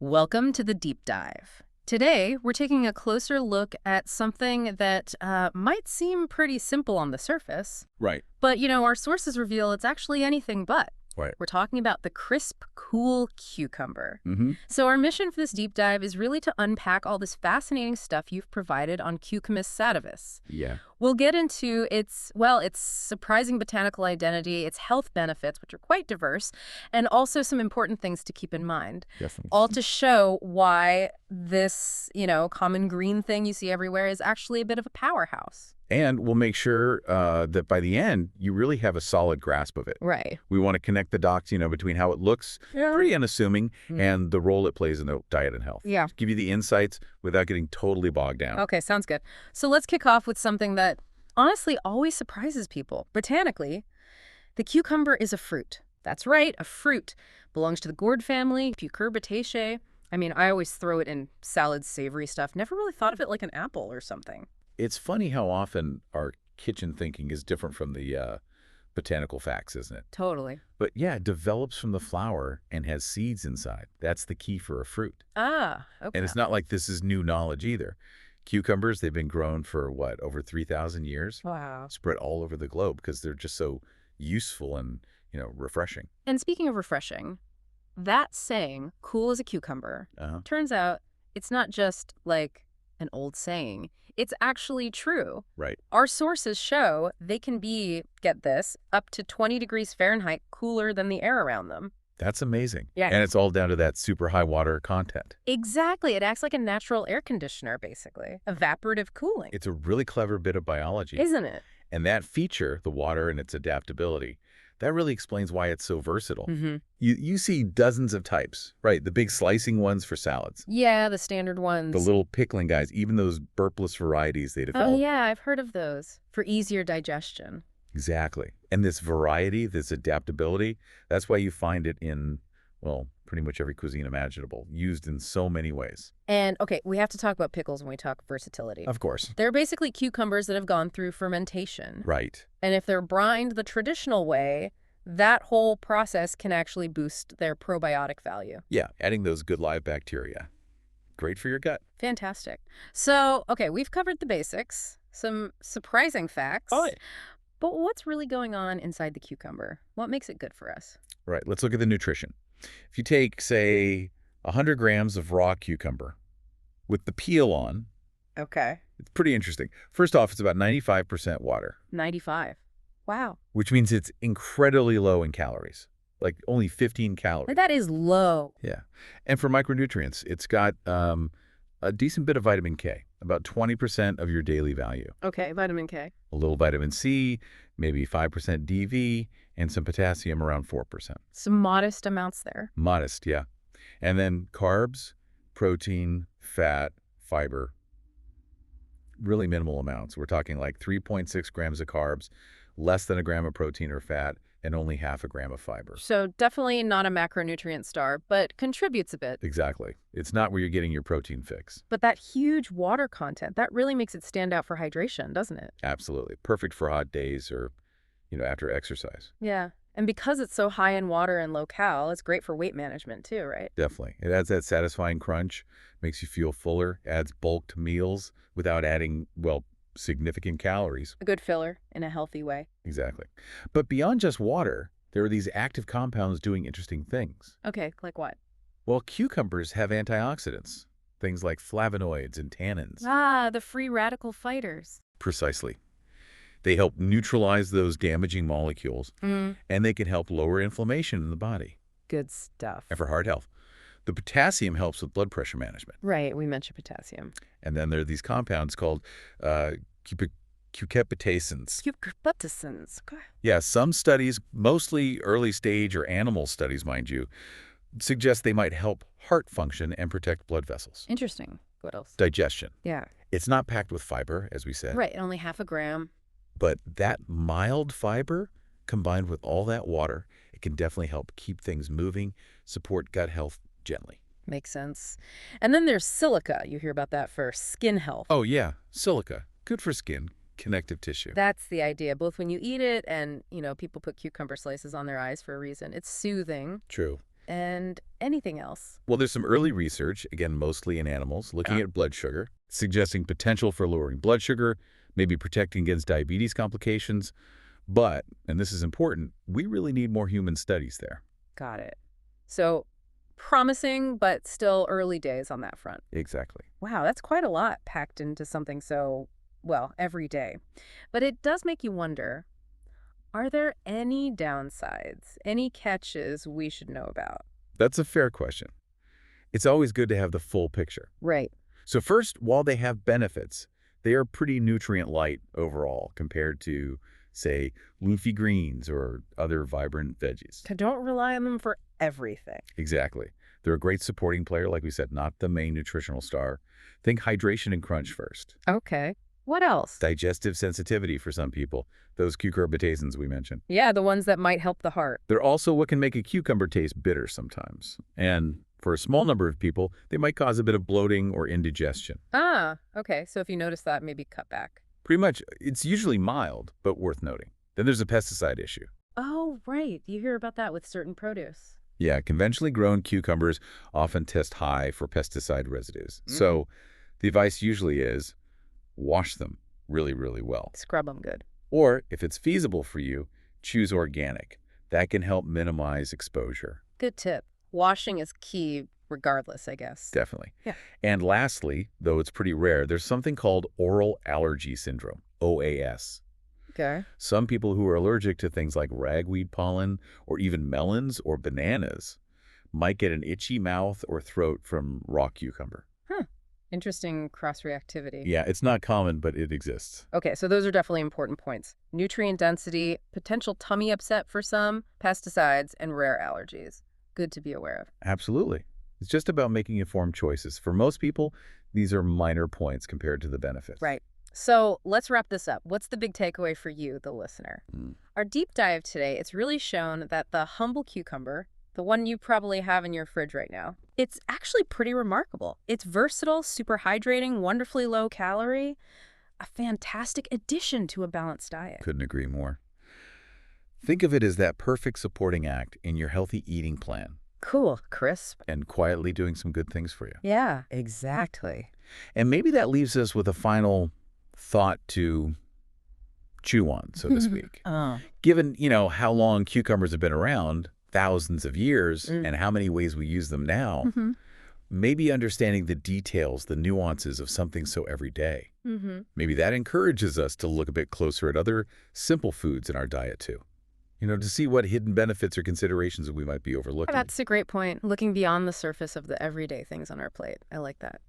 Welcome to the deep dive. Today, we're taking a closer look at something that might seem pretty simple on the surface, Right. but our sources reveal it's actually anything but. Right. We're talking about the crisp, cool cucumber. Mm-hmm. So our mission for this deep dive is really to unpack all this fascinating stuff you've provided on Cucumis sativus. Yeah. We'll get into its surprising botanical identity, its health benefits, which are quite diverse, and also some important things to keep in mind. Definitely. All to show why this, common green thing you see everywhere is actually a bit of a powerhouse. And we'll make sure that by the end, you really have a solid grasp of it. Right. We want to connect the dots, between how it looks pretty unassuming and the role it plays in the diet and health. Yeah. Give you the insights without getting totally bogged down. Okay, sounds good. So let's kick off with something that honestly always surprises people. Botanically, the cucumber is a fruit. That's right, a fruit. Belongs to the gourd family, Cucurbitaceae. I mean, I always throw it in salads, savory stuff. Never really thought of it like an apple or something. It's funny how often our kitchen thinking is different from the botanical facts, isn't it? Totally. But yeah, it develops from the flower and has seeds inside. That's the key for a fruit. Ah, okay. And it's not like this is new knowledge either. Cucumbers, they've been grown for, over 3,000 years? Wow. Spread all over the globe because they're just so useful and, refreshing. And speaking of refreshing, that saying, cool as a cucumber, turns out it's not just like an old saying. It's actually true. Right. Our sources show they can be, get this, up to 20 degrees Fahrenheit cooler than the air around them. That's amazing. Yeah. And it's all down to that super high water content. Exactly. It acts like a natural air conditioner, basically. Evaporative cooling. It's a really clever bit of biology. Isn't it? And that feature, the water and its adaptability, that really explains why it's so versatile. Mm-hmm. You see dozens of types, right? The big slicing ones for salads. Yeah, the standard ones. The little pickling guys, even those burpless varieties they develop. Oh, yeah, I've heard of those. For easier digestion. Exactly. And this variety, this adaptability, that's why you find it in, pretty much every cuisine imaginable, used in so many ways. And, okay, we have to talk about pickles when we talk versatility. Of course. They're basically cucumbers that have gone through fermentation. Right. And if they're brined the traditional way, that whole process can actually boost their probiotic value. Yeah, adding those good live bacteria. Great for your gut. Fantastic. So, okay, we've covered the basics, some surprising facts. Oh, yeah. But what's really going on inside the cucumber? What makes it good for us? Right, let's look at the nutrition. If you take, say, 100 grams of raw cucumber with the peel on, Okay. it's pretty interesting. First off, it's about 95% water, 95. Wow. which means it's incredibly low in calories, like only 15 calories. That is low. Yeah. And for micronutrients, it's got a decent bit of vitamin K, about 20% of your daily value. Okay, vitamin K. A little vitamin C, maybe 5% DV, and some potassium around 4%. Some modest amounts there. Modest, yeah. And then carbs, protein, fat, fiber, really minimal amounts. We're talking like 3.6 grams of carbs, less than a gram of protein or fat, and only half a gram of fiber. So definitely not a macronutrient star, but contributes a bit. Exactly. It's not where you're getting your protein fix. But that huge water content, that really makes it stand out for hydration, doesn't it? Absolutely. Perfect for hot days or, after exercise. Yeah. And because it's so high in water and low cal, it's great for weight management too, right? Definitely. It adds that satisfying crunch, makes you feel fuller, adds bulk to meals without adding, significant calories. A good filler in a healthy way. Exactly. But beyond just water, there are these active compounds doing interesting things. Okay, like what? Well, cucumbers have antioxidants, things like flavonoids and tannins. Ah, the free radical fighters. Precisely. They help neutralize those damaging molecules, Mm. and they can help lower inflammation in the body. Good stuff. And for heart health, the potassium helps with blood pressure management. Right, we mentioned potassium. And then there are these compounds called cucurbitacins. Cucurbitacins. Okay. Yeah, some studies, mostly early stage or animal studies, mind you, suggest they might help heart function and protect blood vessels. Interesting. What else? Digestion. Yeah. It's not packed with fiber, as we said. Right, only half a gram. But that mild fiber, combined with all that water, it can definitely help keep things moving, support gut health gently. Makes sense. And then there's silica. You hear about that for skin health. Oh, yeah, silica. Good for skin, connective tissue. That's the idea, both when you eat it and, people put cucumber slices on their eyes for a reason. It's soothing. True. And anything else? Well, there's some early research, again, mostly in animals, looking at blood sugar, suggesting potential for lowering blood sugar, maybe protecting against diabetes complications. But, and this is important, we really need more human studies there. Got it. So promising, but still early days on that front. Exactly. Wow, that's quite a lot packed into something so, well, every day. But it does make you wonder, are there any downsides, any catches we should know about? That's a fair question. It's always good to have the full picture. Right. So first, while they have benefits, they are pretty nutrient light overall compared to, say, leafy greens or other vibrant veggies. Don't rely on them for everything. Exactly. They're a great supporting player, like we said, not the main nutritional star. Think hydration and crunch first. Okay. What else? Digestive sensitivity for some people, those cucurbitaceans we mentioned. Yeah, the ones that might help the heart. They're also what can make a cucumber taste bitter sometimes. And for a small number of people, they might cause a bit of bloating or indigestion. Ah, okay. So if you notice that, maybe cut back. Pretty much, it's usually mild, but worth noting. Then there's a pesticide issue. Oh, right. You hear about that with certain produce. Yeah, conventionally grown cucumbers often test high for pesticide residues. So the advice usually is wash them really, really well. Scrub them good. Or, if it's feasible for you, choose organic. That can help minimize exposure. Good tip. Washing is key regardless, I guess. Definitely. Yeah. And lastly, though it's pretty rare, there's something called oral allergy syndrome, OAS. Okay. Some people who are allergic to things like ragweed pollen or even melons or bananas might get an itchy mouth or throat from raw cucumber. Interesting cross-reactivity. Yeah, it's not common, but it exists. Okay, so those are definitely important points. Nutrient density, potential tummy upset for some, pesticides, and rare allergies. Good to be aware of. Absolutely. It's just about making informed choices. For most people, these are minor points compared to the benefits. Right. So let's wrap this up. What's the big takeaway for you, the listener? Our deep dive today, it's really shown that the humble cucumber, the one you probably have in your fridge right now, it's actually pretty remarkable. It's versatile, super hydrating, wonderfully low calorie, a fantastic addition to a balanced diet. Couldn't agree more. Think of it as that perfect supporting act in your healthy eating plan Cool, crisp. and quietly doing some good things for you. Yeah, exactly. And maybe that leaves us with a final thought to chew on, so to speak. Oh. Given, how long cucumbers have been around, thousands of years, and how many ways we use them now, maybe understanding the details, the nuances of something so everyday. Maybe that encourages us to look a bit closer at other simple foods in our diet, too. To see what hidden benefits or considerations we might be overlooking. That's a great point. Looking beyond the surface of the everyday things on our plate. I like that.